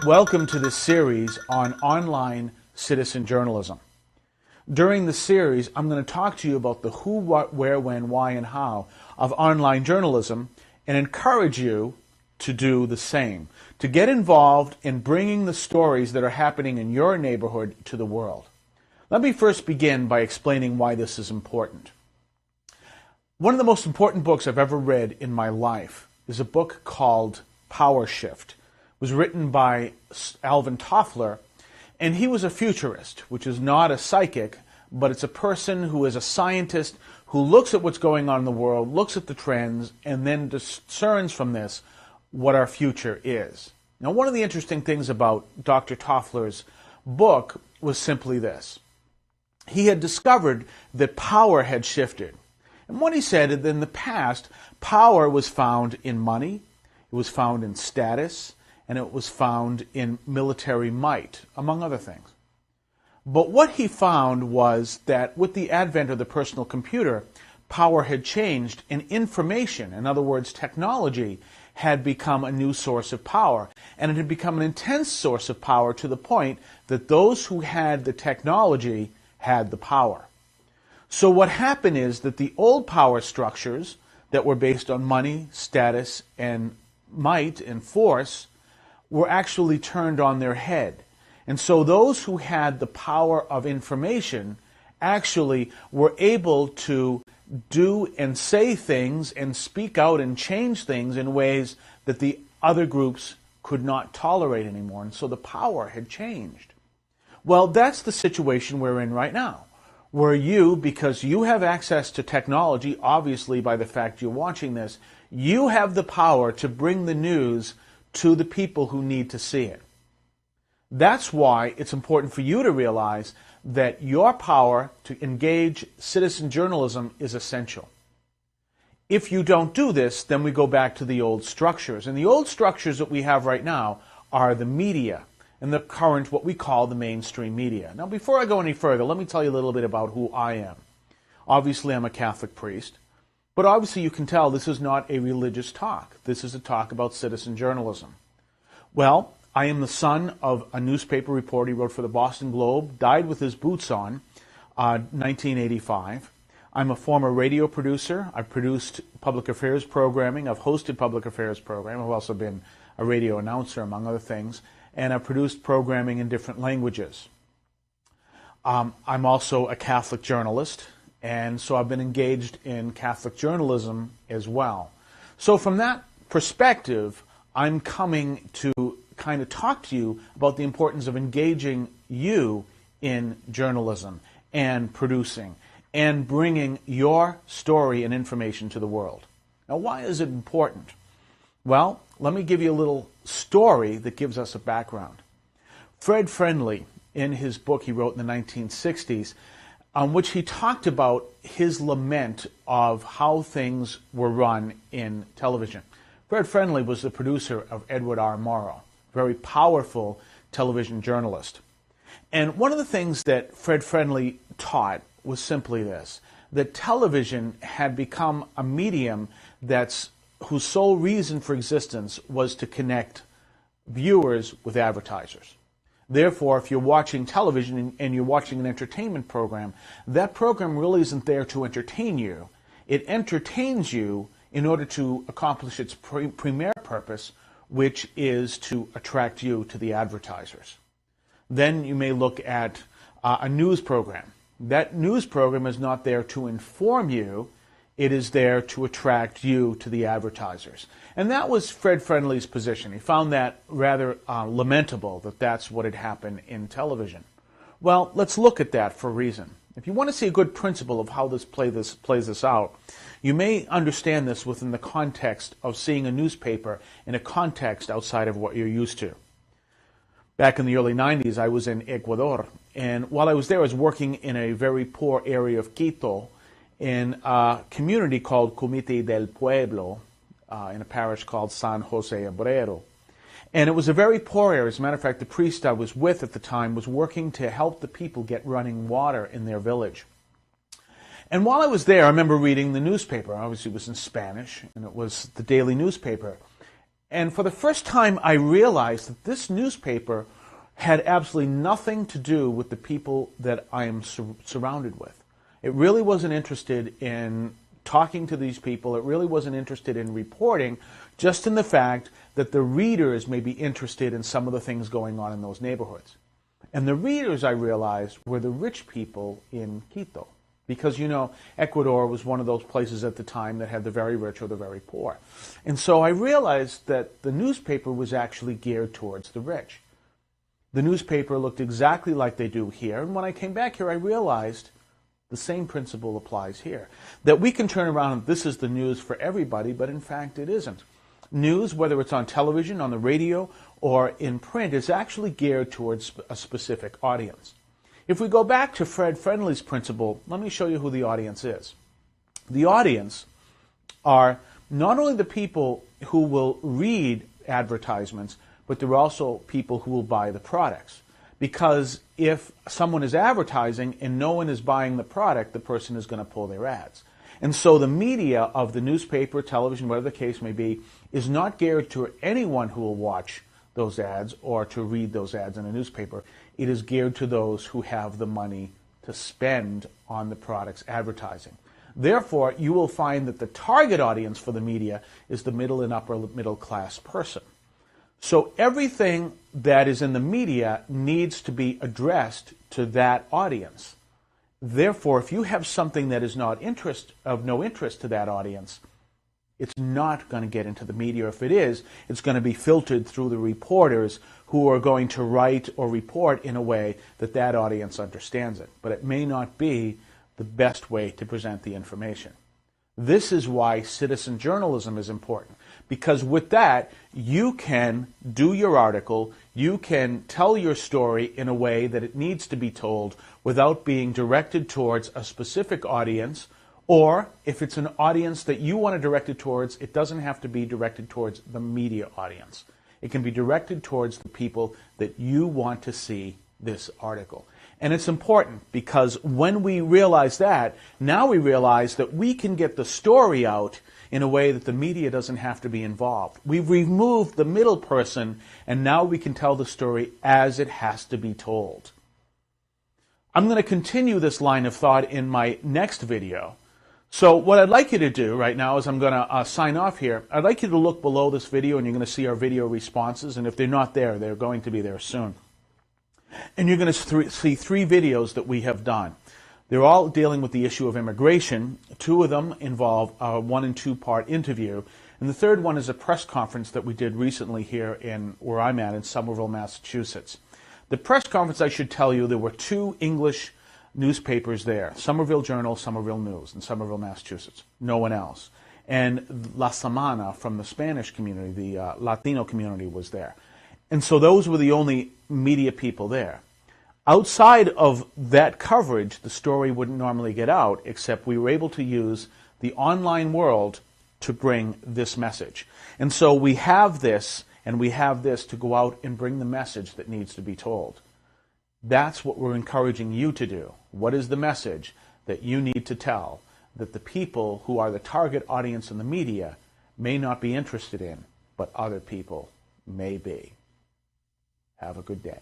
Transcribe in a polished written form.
Welcome to this series on online citizen journalism. During the series, I'm going to talk to you about the who, what, where, when, why, and how of online journalism and encourage you to do the same, to get involved in bringing the stories that are happening in your neighborhood to the world. Let me first begin by explaining why this is important. One of the most important books I've ever read in my life is a book called Power Shift. It was written by Alvin Toffler, and he was a futurist, which is not a psychic, but it's a person who is a scientist who looks at what's going on in the world, looks at the trends, and then discerns from this what our future is. Now, one of the interesting things about Dr. Toffler's book was simply this. He had discovered that power had shifted. And what he said is that in the past, power was found in money, it was found in status, and it was found in military might, among other things. But what he found was that with the advent of the personal computer, power had changed, and information, in other words, technology, had become a new source of power. And it had become an intense source of power to the point that those who had the technology had the power. So what happened is that the old power structures that were based on money, status, and might and force were actually turned on their head. And so those who had the power of information actually were able to do and say things and speak out and change things in ways that the other groups could not tolerate anymore. And so the power had changed. Well, that's the situation we're in right now, where you, because you have access to technology, obviously by the fact you're watching this, you have the power to bring the news to the people who need to see it. That's why it's important for you to realize that your power to engage citizen journalism is essential. If you don't do this, then we go back to the old structures. And the old structures that we have right now are the media and the current, what we call the mainstream media. Now, before I go any further, let me tell you a little bit about who I am. Obviously, I'm a Catholic priest. But obviously you can tell this is not a religious talk. This is a talk about citizen journalism. Well, I am the son of a newspaper reporter. He wrote for the Boston Globe, died with his boots on, 1985. I'm a former radio producer. I've produced public affairs programming. I've hosted public affairs programming. I've also been a radio announcer, among other things. And I've produced programming in different languages. I'm also a Catholic journalist. And so I've been engaged in Catholic journalism as well. So from that perspective, I'm coming to kind of talk to you about the importance of engaging you in journalism and producing and bringing your story and information to the world. Now, why is it important? Well, let me give you a little story that gives us a background. Fred Friendly, in his book he wrote in the 1960s, which he talked about his lament of how things were run in television. Fred Friendly was the producer of Edward R. Murrow, a very powerful television journalist. And one of the things that Fred Friendly taught was simply this, that television had become a medium whose sole reason for existence was to connect viewers with advertisers. Therefore, if you're watching television and you're watching an entertainment program, that program really isn't there to entertain you. It entertains you in order to accomplish its premier purpose, which is to attract you to the advertisers. Then you may look at a news program. That news program is not there to inform you. It is there to attract you to the advertisers. And that was Fred Friendly's position. He found that rather lamentable that that's what had happened in television. Well, let's look at that for a reason. If you want to see a good principle of how this plays this out, you may understand this within the context of seeing a newspaper in a context outside of what you're used to. Back in the early 90s, I was in Ecuador. And while I was there, I was working in a very poor area of Quito, in a community called Comité del Pueblo, in a parish called San Jose Obrero. And it was a very poor area. As a matter of fact, the priest I was with at the time was working to help the people get running water in their village. And while I was there, I remember reading the newspaper. Obviously, it was in Spanish, and it was the daily newspaper. And for the first time, I realized that this newspaper had absolutely nothing to do with the people that I am surrounded with. It really wasn't interested in talking to these people. It really wasn't interested in reporting, just in the fact that the readers may be interested in some of the things going on in those neighborhoods. And the readers, I realized, were the rich people in Quito. Because, you know, Ecuador was one of those places at the time that had the very rich or the very poor. And so I realized that the newspaper was actually geared towards the rich. The newspaper looked exactly like they do here. And when I came back here, I realized the same principle applies here. That we can turn around and this is the news for everybody, but in fact it isn't. News, whether it's on television, on the radio, or in print, is actually geared towards a specific audience. If we go back to Fred Friendly's principle, let me show you who the audience is. The audience are not only the people who will read advertisements, but they're also people who will buy the products. Because if someone is advertising and no one is buying the product, the person is going to pull their ads. And so the media of the newspaper, television, whatever the case may be, is not geared to anyone who will watch those ads or to read those ads in a newspaper. It is geared to those who have the money to spend on the product's advertising. Therefore, you will find that the target audience for the media is the middle and upper middle class person. So everything that is in the media needs to be addressed to that audience. Therefore, if you have something that is of no interest to that audience, it's not going to get into the media. If it is, it's going to be filtered through the reporters who are going to write or report in a way that that audience understands it. But it may not be the best way to present the information. This is why citizen journalism is important, because with that, you can do your article, you can tell your story in a way that it needs to be told without being directed towards a specific audience, or if it's an audience that you want to direct it towards, it doesn't have to be directed towards the media audience. It can be directed towards the people that you want to see this article. And it's important because when we realize that, now we realize that we can get the story out in a way that the media doesn't have to be involved. We've removed the middle person, and now we can tell the story as it has to be told. I'm going to continue this line of thought in my next video. So what I'd like you to do right now is I'm going to sign off here. I'd like you to look below this video, and you're going to see our video responses. And if they're not there, they're going to be there soon. And you're going to see 3 videos that we have done. They're all dealing with the issue of immigration. 2 of them involve a 1- and 2-part interview. And the third one is a press conference that we did recently here in where I'm at in Somerville, Massachusetts. The press conference, I should tell you, there were 2 English newspapers there, Somerville Journal, Somerville News in Somerville, Massachusetts. No one else. And La Semana from the Spanish community, the Latino community, was there. And so those were the only media people there. Outside of that coverage, the story wouldn't normally get out, except we were able to use the online world to bring this message. And so we have this, and we have this to go out and bring the message that needs to be told. That's what we're encouraging you to do. What is the message that you need to tell that the people who are the target audience in the media may not be interested in, but other people may be? Have a good day.